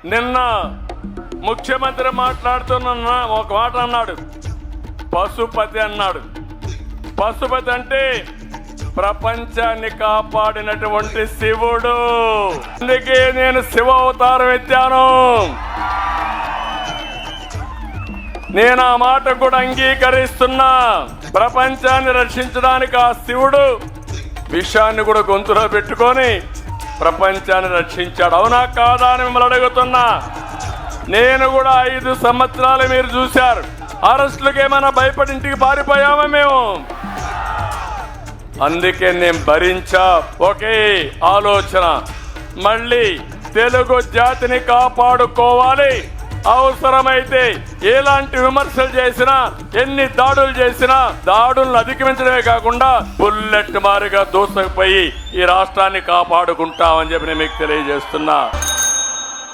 నిన్న ముఖ్యమంత్రి మాట్లాడుతున్న ఒక మాట అన్నాడు, పశుపతి అన్నాడు. పశుపతి అంటే ప్రపంచాన్ని కాపాడినటువంటి శివుడు. అందుకే నేను శివ అవతారం ఎత్తాను. నేను ఆ మాట కూడా అంగీకరిస్తున్నా. ప్రపంచాన్ని రక్షించడానికి ఆ శివుడు విషాన్ని కూడా గొంతులో పెట్టుకొని ప్రపంచాన్ని రక్షించాడు. అవునా కాదా అని మిమ్మల్ని అడుగుతున్నా. నేను కూడా 5 సంవత్సరాలు మీరు చూశారు. అరెస్టులకు ఏమైనా భయపడి ఇంటికి పారిపోయామా మేము? అందుకే నేను భరించా. ఒకే ఆలోచన, మళ్ళీ తెలుగు జాతిని కాపాడుకోవాలి. అవసరమైతే ఎలాంటి విమర్శలు చేసినా, ఎన్ని దాడులు చేసినా దాడులను అధిగమించడమే కాకుండా బుల్లెట్ మారిగా దూసుకుపోయి ఈ రాష్ట్రాన్ని కాపాడుకుంటామని చెప్పి నేను మీకు తెలియజేస్తున్నా.